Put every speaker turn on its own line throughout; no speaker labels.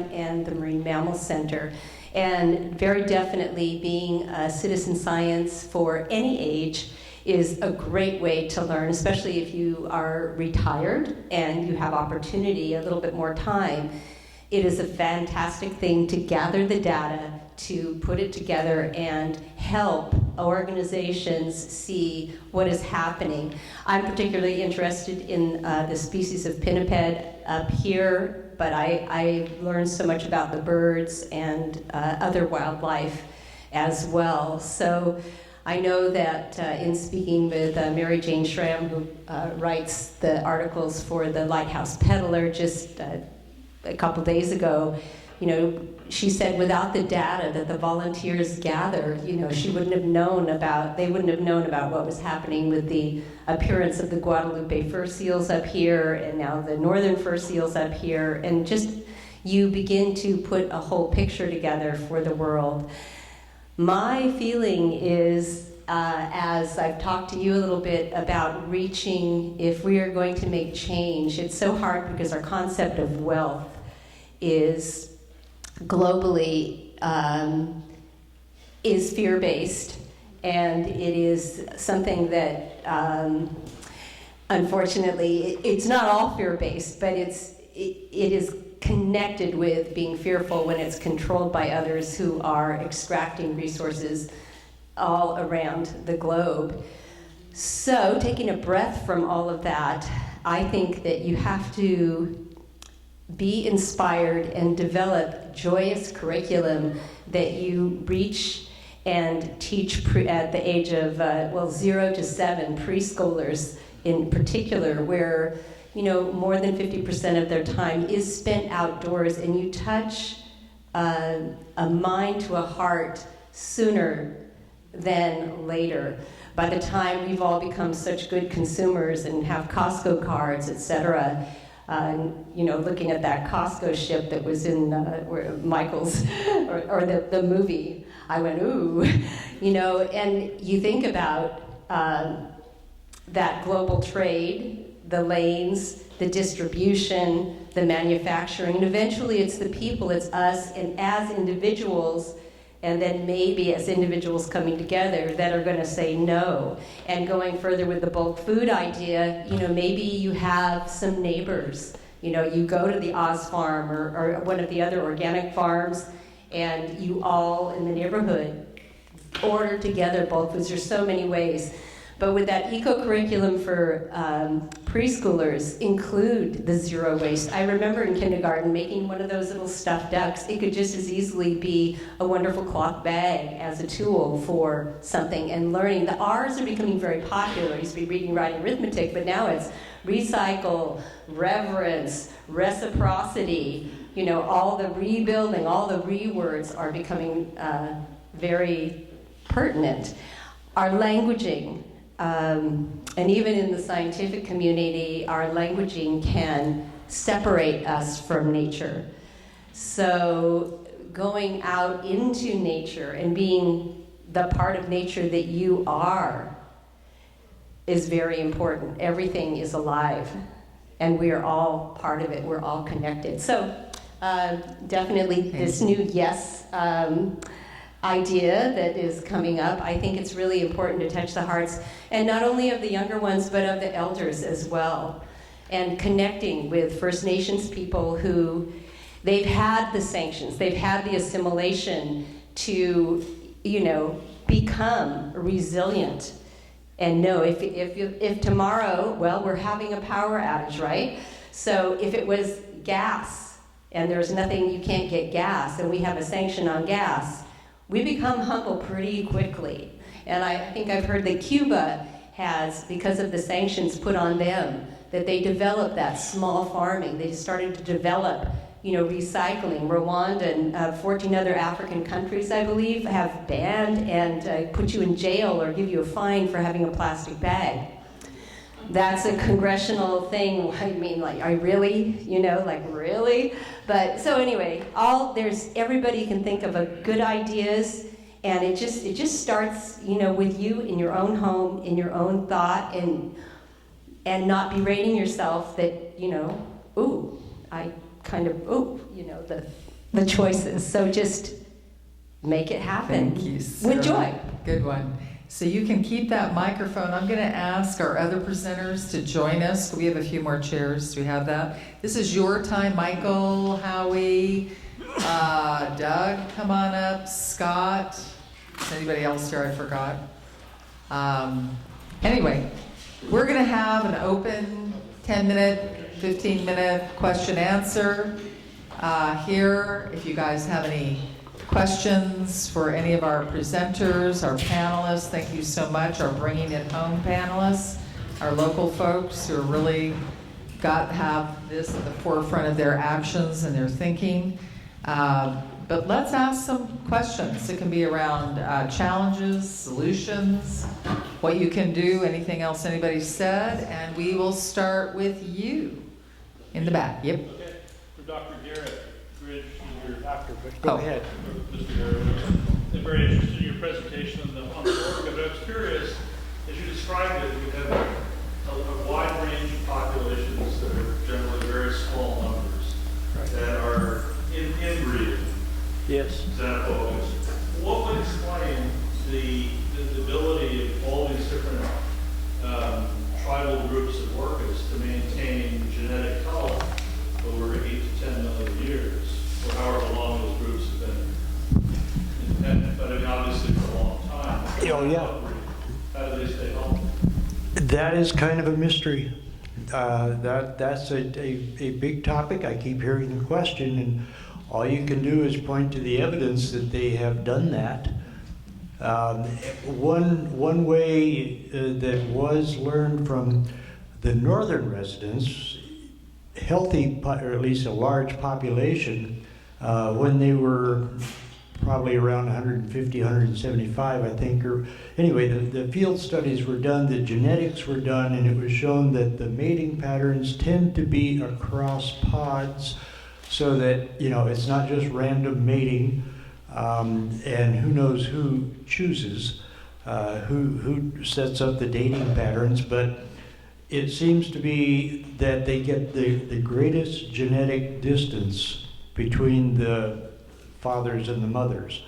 and the Marine Mammal Center. And very definitely being a citizen science for any age is a great way to learn, especially if you are retired and you have opportunity, a little bit more time. It is a fantastic thing to gather the data, to put it together and help organizations see what is happening. I'm particularly interested in the species of pinniped up here, but I learned so much about the birds and other wildlife as well. So I know that in speaking with Mary Jane Schramm, who writes the articles for the Lighthouse Peddler just a couple days ago, you know, she said without the data that the volunteers gather, you know, they wouldn't have known about what was happening with the appearance of the Guadalupe fur seals up here and now the northern fur seals up here, and just you begin to put a whole picture together for the world. My feeling is, as I've talked to you a little bit about reaching, if we are going to make change, it's so hard because our concept of wealth is globally is fear-based, and it is something that unfortunately it's not all fear-based, but it is connected with being fearful when it's controlled by others who are extracting resources all around the globe. So taking a breath from all of that, I think that you have to be inspired and develop joyous curriculum that you reach and teach at the age of 0 to 7 preschoolers in particular, where you know more than 50% of their time is spent outdoors, and you touch a mind to a heart sooner than later. By the time we've all become such good consumers and have Costco cards, etc., you know, looking at that Costco ship that was in Michael's, or the movie, I went, ooh, you know, and you think about that global trade, the lanes, the distribution, the manufacturing, and eventually it's the people, it's us, and as individuals, and then maybe as individuals coming together that are going to say no. And going further with the bulk food idea, you know, maybe you have some neighbors. You know, you go to the Oz Farm or one of the other organic farms, and you all in the neighborhood order together bulk foods. There's so many ways. But with that eco-curriculum for preschoolers, include the zero waste. I remember in kindergarten making one of those little stuffed ducks. It could just as easily be a wonderful cloth bag as a tool for something, and learning. The R's are becoming very popular. It used to be reading, writing, arithmetic, but now it's recycle, reverence, reciprocity, you know, all the rebuilding, all the re-words are becoming very pertinent. Our languaging, and even in the scientific community, our languaging can separate us from nature. So going out into nature and being the part of nature that you are is very important. Everything is alive, and we are all part of it. We're all connected. So definitely this new yes idea that is coming up, I think it's really important to touch the hearts, and not only of the younger ones, but of the elders as well. And connecting with First Nations people who, they've had the sanctions, they've had the assimilation to, you know, become resilient. And know if tomorrow, well, we're having a power outage, right? So if it was gas, and there's nothing, you can't get gas, and we have a sanction on gas, we become humble pretty quickly. And I think I've heard that Cuba has, because of the sanctions put on them, that they developed that small farming. They started to develop, you know, recycling. Rwanda and 14 other African countries, I believe, have banned and put you in jail or give you a fine for having a plastic bag. That's a congressional thing. I mean, like, I really, you know, like, really? But so anyway, everybody can think of a good ideas, and it just starts, you know, with you in your own home, in your own thought, and not berating yourself that, you know, ooh, I kind of, ooh, you know, the choices. So just make it happen.
Thank you, Sarah.
With joy.
Good one. So you can keep that microphone. I'm going to ask our other presenters to join us. We have a few more chairs. Do we have that? This is your time. Michael, Howie, Doug, come on up. Scott. Is anybody else here I forgot? Anyway, we're going to have an open 10-minute, 15-minute question-answer here. If you guys have any questions for any of our presenters, our panelists, thank you so much. Our Bringing It Home panelists, our local folks who are really have this at the forefront of their actions and their thinking. But let's ask some questions. It can be around challenges, solutions, what you can do, anything else anybody said, and we will start with you in the back. Yep.
Okay, for Dr. Garrett, very interested in your doctor, but
Go
ahead. Mr. Garrett, I'm very interested in your presentation on the orca, but I was curious, as you described it, you have a wide range of populations that are generally very small numbers, right, that are inbreeding. Yes. Xenophobics. What would explain the ability of all these different tribal groups of orcas to maintain genetic health over 8 to 10 million years, or however long those groups have been independent, but I mean, obviously for a long time.
Oh, yeah.
How do they stay healthy?
That is kind of a mystery. That's a big topic. I keep hearing the question, and all you can do is point to the evidence that they have done that. One way that was learned from the northern residents, healthy, or at least a large population, when they were probably around 150, 175, I think, or anyway, the field studies were done, the genetics were done, and it was shown that the mating patterns tend to be across pods, so that, you know, it's not just random mating, and who knows who chooses, who sets up the dating patterns, but it seems to be that they get the greatest genetic distance between the fathers and the mothers,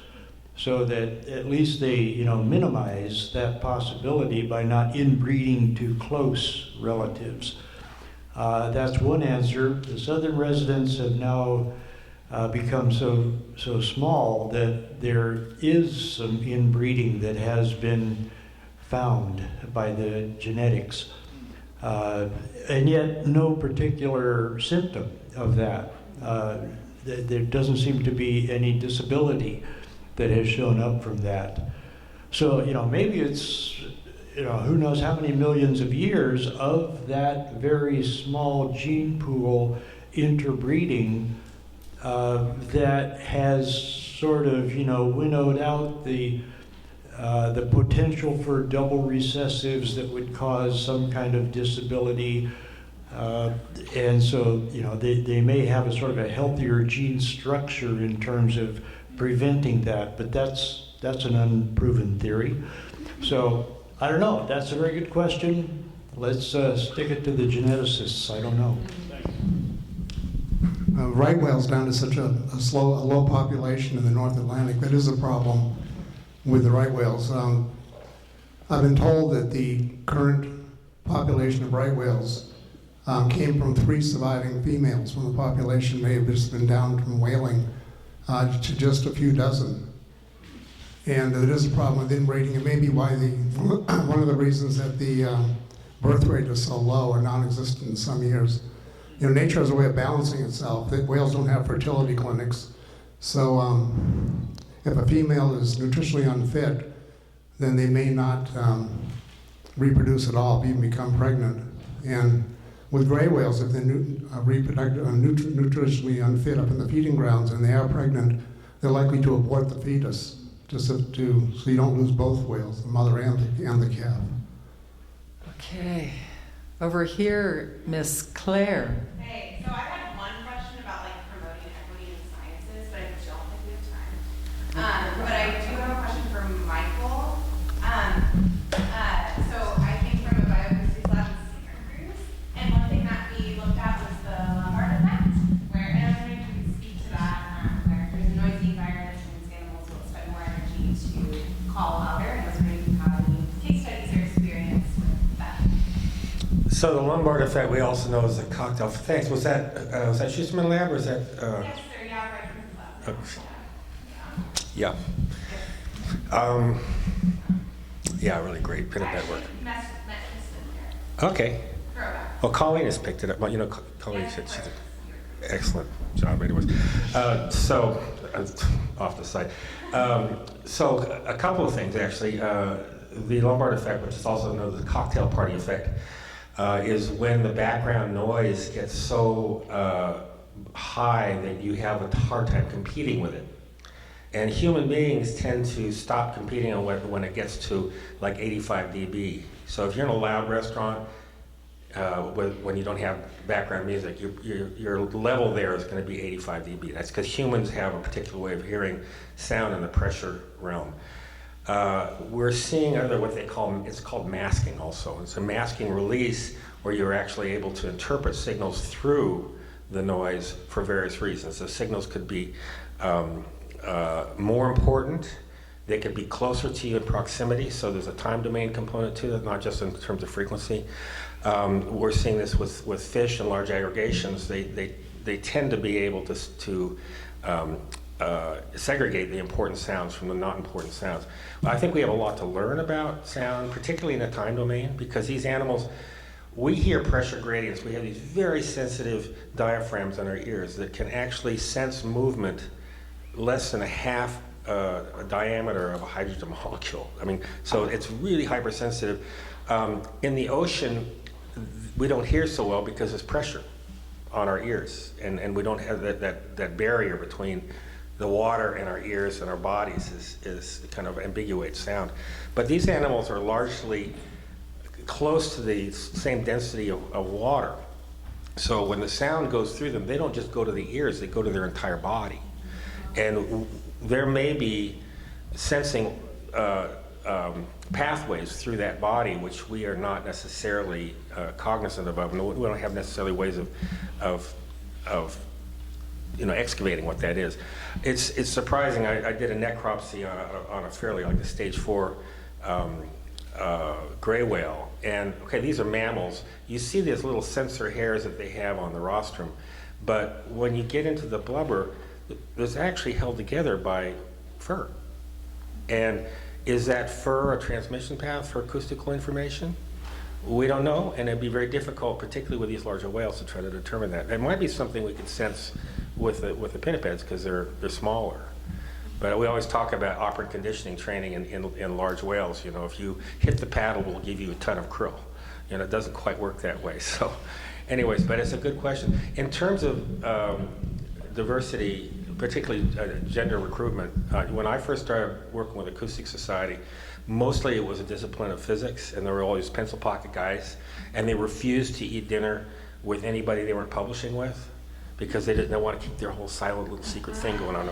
so that at least they, you know, minimize that possibility by not inbreeding too close relatives. That's one answer. The southern residents have now become so small that there is some inbreeding that has been found by the genetics, and yet no particular symptom of that. There doesn't seem to be any disability that has shown up from that. So, you know, maybe it's, you know, who knows how many millions of years of that very small gene pool interbreeding that has sort of, you know, winnowed out the potential for double recessives that would cause some kind of disability. And so, you know, they may have a sort of a healthier gene structure in terms of preventing that, but that's an unproven theory. So, I don't know. That's a very good question. Let's stick it to the geneticists. I don't know.
Right whales down to such a low population in the North Atlantic. That is a problem with the right whales. I've been told that the current population of right whales came from 3 surviving females, when the population may have just been down from whaling to just a few dozen. And it is a problem with inbreeding. It may be why one of the reasons that the birth rate is so low or non-existent in some years. You know, nature has a way of balancing itself. Whales don't have fertility clinics. So if a female is nutritionally unfit, then they may not reproduce at all, even become pregnant. And with gray whales, if they're nutritionally unfit up in the feeding grounds and they are pregnant, they're likely to abort the fetus, so you don't lose both whales, the mother and the calf.
Okay. Over here, Miss Claire.
Hey, so I had one question about promoting equity in sciences, but I don't think we have time. But I do have a question for Michael. So I came from a bioacoustics lab in Santa Cruz, and one thing that we looked at was the Lombard effect, where, and I was wondering if you could speak to that, where
So the lumbar effect we also know is a cocktail. Thanks. Was that Schusterman Lab or is that?
Yes, sir, yeah, right from the lab.
Yeah. Yeah, really great pinniped work.
Met Tristin there.
Okay.
Throwback.
Well, Colleen has picked it up. Well, you know, Colleen said she's an excellent job anyways. So, off the side. So, a couple of things actually. The lumbar effect, which is also known as the cocktail party effect, is when the background noise gets so high that you have a hard time competing with it. And human beings tend to stop competing on when it gets to like 85 dB. So if you're in a loud restaurant, when you don't have background music, your level there is going to be 85 dB. That's because humans have a particular way of hearing sound in the pressure realm. We're seeing what they call, it's called masking also. It's a masking release where you're actually able to interpret signals through the noise for various reasons. The signals could be more important. They could be closer to you in proximity, so there's a time domain component to it, not just in terms of frequency. We're seeing this with fish and large aggregations. They tend to be able to segregate the important sounds from the not important sounds. I think we have a lot to learn about sound, particularly in the time domain, because these animals, we hear pressure gradients. We have these very sensitive diaphragms in our ears that can actually sense movement less than a half a diameter of a hydrogen molecule. I mean, so it's really hypersensitive. In the ocean, we don't hear so well because there's pressure on our ears, and we don't have that barrier between the water and our ears and our bodies is kind of ambiguates sound. But these animals are largely close to the same density of water. So when the sound goes through them, they don't just go to the ears, they go to their entire body. And there may be sensing pathways through that body which we are not necessarily cognizant of, and we don't have necessarily ways of excavating what that is. It's surprising. I did a necropsy on a fairly like a stage 4 gray whale, and okay, these are mammals. You see these little sensor hairs that they have on the rostrum, but when you get into the blubber, it's actually held together by fur. And is that fur a transmission path for acoustical information? We don't know, and it'd be very difficult, particularly with these larger whales, to try to determine that. It might be something we could sense with the pinnipeds because they're smaller. But we always talk about operant conditioning training in large whales. You know, if you hit the paddle, we'll give you a ton of krill. You know, it doesn't quite work that way. So, anyways, but it's a good question. In terms of diversity, particularly gender recruitment, when I first started working with Acoustic Society, mostly it was a discipline of physics, and there were always pencil pocket guys, and they refused to eat dinner with anybody they weren't publishing with because they didn't want to keep their whole silent little secret thing going on.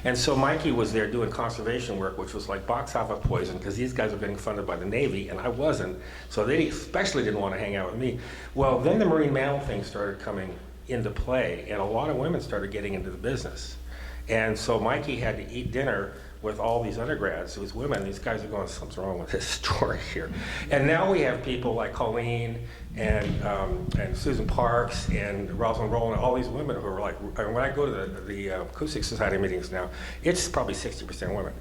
And so Mikey was there doing conservation work, which was like box office poison, because these guys were getting funded by the Navy, and I wasn't, so they especially didn't want to hang out with me. Well, then the marine mammal thing started coming into play, and a lot of women started getting into the business. And so Mikey had to eat dinner with all these undergrads, these women. These guys are going, something's wrong with this story here. And now we have people like Colleen and Susan Parks and Rosalind Rowland, all these women who are like, when I go to the Acoustic Society meetings now, it's probably 60% women.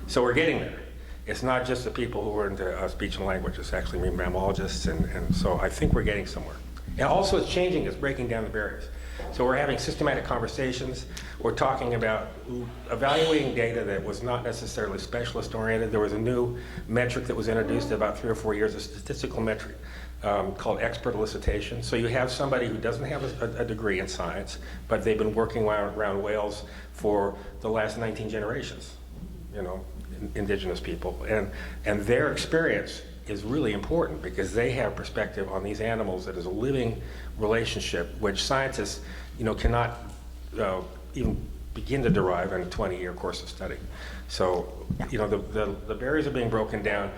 So we're getting there. It's not just the people who are into speech and language, it's actually mammalogists, and so I think we're getting somewhere. And also it's changing, it's breaking down the barriers. So we're having systematic conversations. We're talking about evaluating data that was not necessarily specialist oriented. There was a new metric that was introduced about 3 or 4 years, a statistical metric called expert elicitation. So you have somebody who doesn't have a degree in science, but they've been working around whales for the last 19 generations, you know, indigenous people. And their experience is really important because they have perspective on these animals that is a living relationship, which scientists, you know, cannot even begin to derive in a 20-year course of study. So, you know, the barriers are being broken down,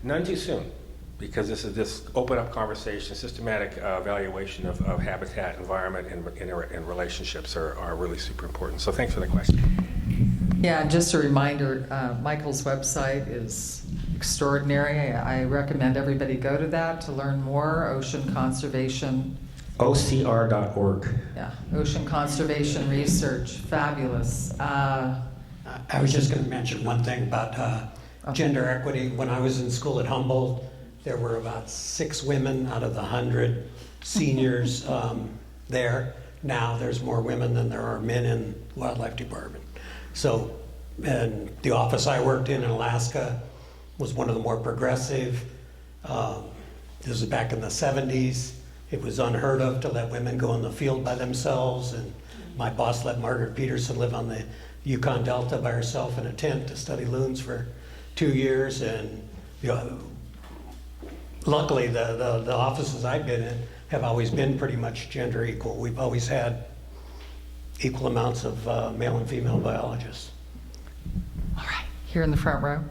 none too soon, because this open up conversation, systematic evaluation of habitat, environment, and relationships are really super important. So thanks for the question.
Yeah, and just a reminder, Michael's website is extraordinary. I recommend everybody go to that to learn more. Ocean Conservation.
OCR.org.
Yeah, Ocean Conservation Research, fabulous.
I was just going to mention one thing about gender equity. When I was in school at Humboldt, there were about 6 women out of the 100 seniors there. Now there's more women than there are men in the Wildlife Department. So, and the office I worked in Alaska was one of the more progressive. This was back in the 70s. It was unheard of to let women go in the field by themselves, and my boss let Margaret Peterson live on the Yukon Delta by herself in a tent to study loons for 2 years. And luckily, the offices I've been in have always been pretty much gender equal. We've always had equal amounts of male and female biologists.
All right, here in the front row.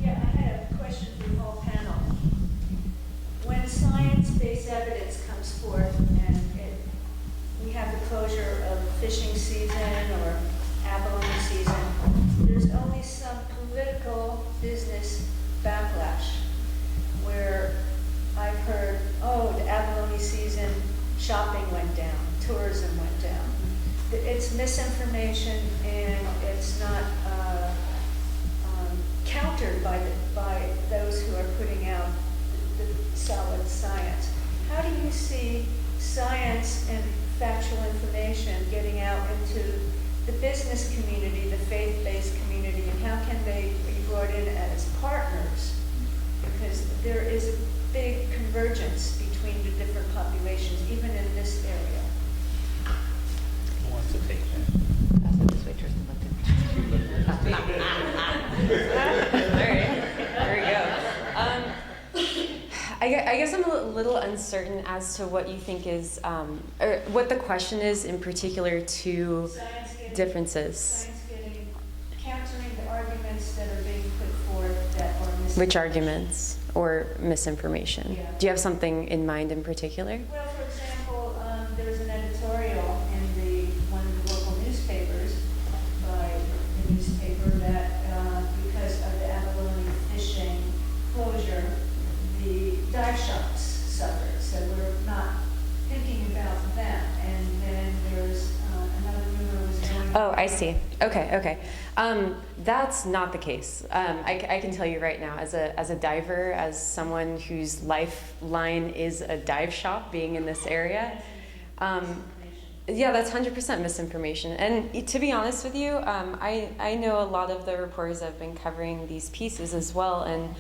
Yeah, I had a question for the whole panel. When science-based evidence comes forth and we have the closure of fishing season or abalone season, there's only some political business backlash where I've heard, oh, the abalone season, shopping went down, tourism went down. It's misinformation and it's not countered by those who are putting out the solid science. How do you see science and factual information getting out into the business community, the faith-based community, and how can they be brought in as partners? Because there is a big convergence between the different populations, even in this area.
Who wants to take that?
There we go. I guess I'm a little uncertain as to what you think is, or what the question is in particular to differences.
Science countering the arguments that are being put forth that are misinformation.
Which arguments or misinformation?
Yeah.
Do you have something in mind in particular?
Well, for example, there was an editorial in one of the local newspapers by the newspaper that because of the abalone fishing closure, the dive shops suffered. So we're not thinking about them. And then there's another rumor was going.
Oh, I see. Okay. That's not the case. I can tell you right now, as a diver, as someone whose lifeline is a dive shop, being in this area, yeah, that's 100% misinformation. And to be honest with you, I know a lot of the reporters that have been covering these pieces as well, and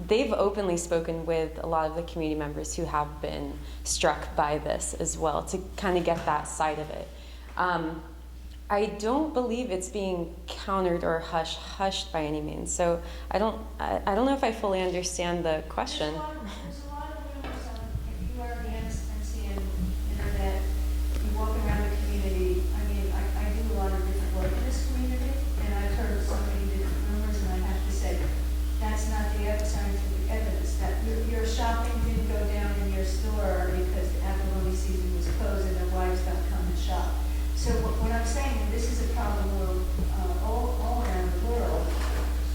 they've openly spoken with a lot of the community members who have been struck by this as well, to kind of get that side of it. I don't believe it's being countered or hushed by any means. So I don't know if I fully understand the question.
There's a lot of rumors if you are the MSNC and internet, you walk around the community. I mean, I do a lot of different work in this community, and I've heard so many different rumors, and I have to say, that's not the scientific evidence. That your shopping didn't go down in your store because the abalone season was closed and their wives don't come and shop. So what I'm saying, and this is a problem all around the world,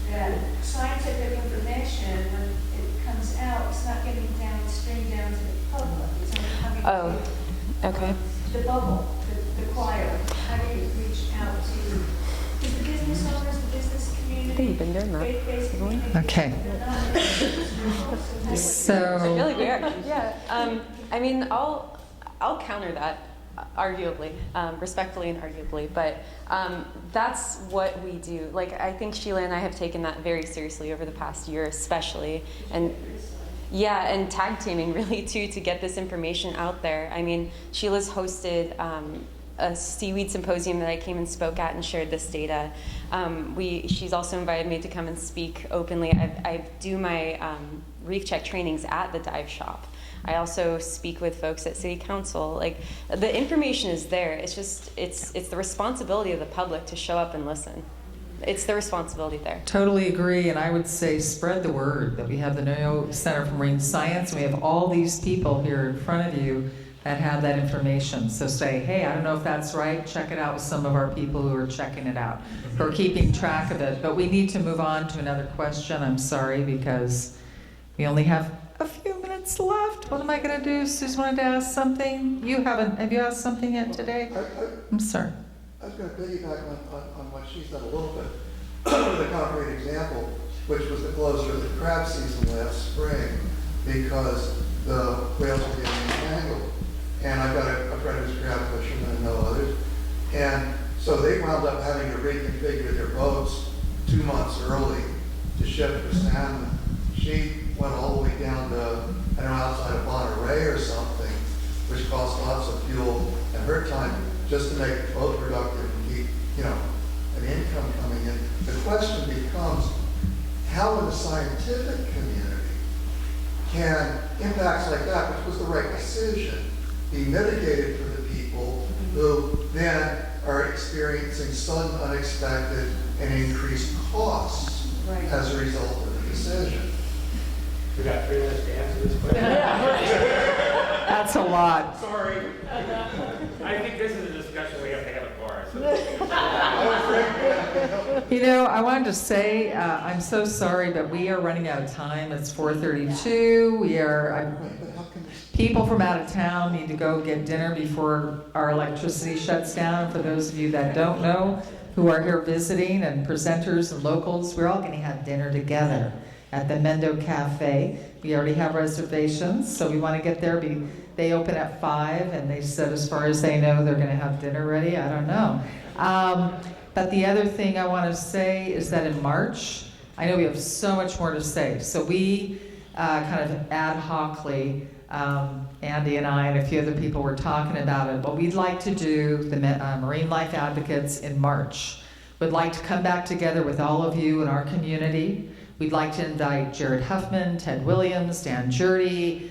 that scientific information, when it comes out, it's not getting streamed down to the public. It's only coming to
Okay.
the bubble, the choir. How do you reach out to the business owners, the business community?
I think you've been doing that.
faith-based community?
Okay.
I
So,
feel like we are. Yeah. I mean, I'll counter that, arguably, respectfully and arguably, but that's what we do. Like, I think Sheila and I have taken that very seriously over the past year, especially, and and tag teaming really too, to get this information out there. I mean, Sheila's hosted a seaweed symposium that I came and spoke at and shared this data. She's also invited me to come and speak openly. I do my reef check trainings at the dive shop. I also speak with folks at city council. Like, the information is there. It's just, it's the responsibility of the public to show up and listen. It's the responsibility there.
totally agree, and I would say spread the word that we have the Noyo Center for Marine Science, and we have all these people here in front of you that have that information. So say, hey, I don't know if that's right, check it out with some of our people who are checking it out, who are keeping track of it. But we need to move on to another question, I'm sorry, because we only have a few minutes left. What am I gonna do? Suze wanted to ask something. Have you asked something yet today? I'm sorry.
I was going to piggyback on what she said a little bit, with a concrete example, which was the closure of the crab season last spring, because the whales were getting entangled. And I've got a friend who's a crab fisherman and know others. And so they wound up having to reconfigure their boats 2 months early to ship the salmon. She went all the way down to, I don't know, outside of Monterey or something, which cost lots of fuel and her time just to make the boat productive and keep, an income coming in. The question becomes, how in the scientific community can impacts like that, which was the right decision, be mitigated for the people who then are experiencing sudden, unexpected, and increased costs as a result of the decision?
We got 3 minutes to answer this question.
That's a lot.
Sorry. I think this is a discussion we have to have at bar.
I wanted to say, I'm so sorry, but we are running out of time. It's 4:32. People from out of town need to go get dinner before our electricity shuts down. For those of you that don't know, who are here visiting, and presenters and locals, we're all going to have dinner together at the Mendo Cafe. We already have reservations, so we want to get there. They open at 5, and they said as far as they know, they're going to have dinner ready. I don't know. But the other thing I want to say is that in March, I know we have so much more to say. So we kind of ad hocly, Andy and I and a few other people were talking about it. What we'd like to do, the Marine Life Advocates in March, would like to come back together with all of you in our community. We'd like to invite Jared Huffman, Ted Williams, Dan Jurdy,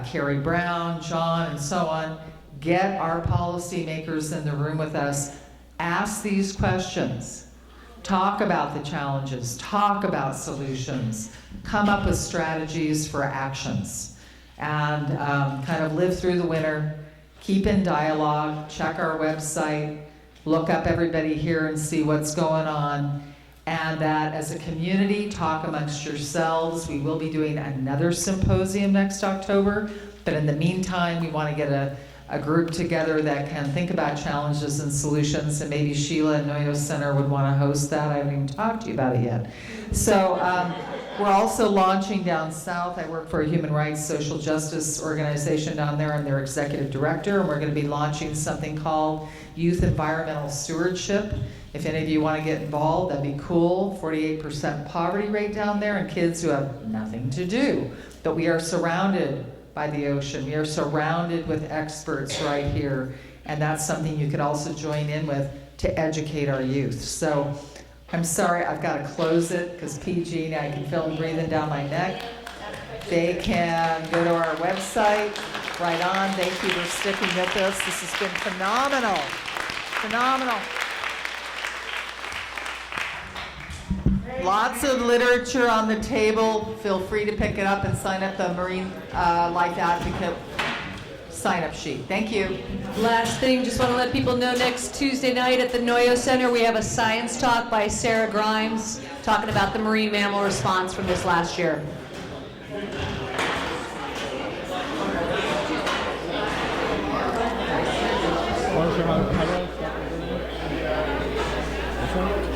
Carrie Brown, John, and so on. Get our policymakers in the room with us. Ask these questions. Talk about the challenges. Talk about solutions. Come up with strategies for actions. And kind of live through the winter. Keep in dialogue. Check our website. Look up everybody here and see what's going on. And that as a community, talk amongst yourselves. We will be doing another symposium next October, but in the meantime, we want to get a group together that can think about challenges and solutions, and maybe Sheila and Noyo Center would want to host that. I haven't even talked to you about it yet. So we're also launching down south. I work for a human rights social justice organization down there. I'm their executive director, and we're going to be launching something called Youth Environmental Stewardship. If any of you want to get involved, that'd be cool. 48% poverty rate down there, and kids who have nothing to do. But we are surrounded by the ocean. We are surrounded with experts right here. And that's something you could also join in with to educate our youth. So I'm sorry, I've got to close it because PG, now I can feel them breathing down my neck. They can go to our website, right on. Thank you for sticking with us. This has been phenomenal. Phenomenal. Lots of literature on the table. Feel free to pick it up and sign up the Marine Life Advocate sign-up sheet. Thank you.
Last thing, just want to let people know next Tuesday night at the Noyo Center, we have a science talk by Sarah Grimes talking about the marine mammal response from this last year.
This one?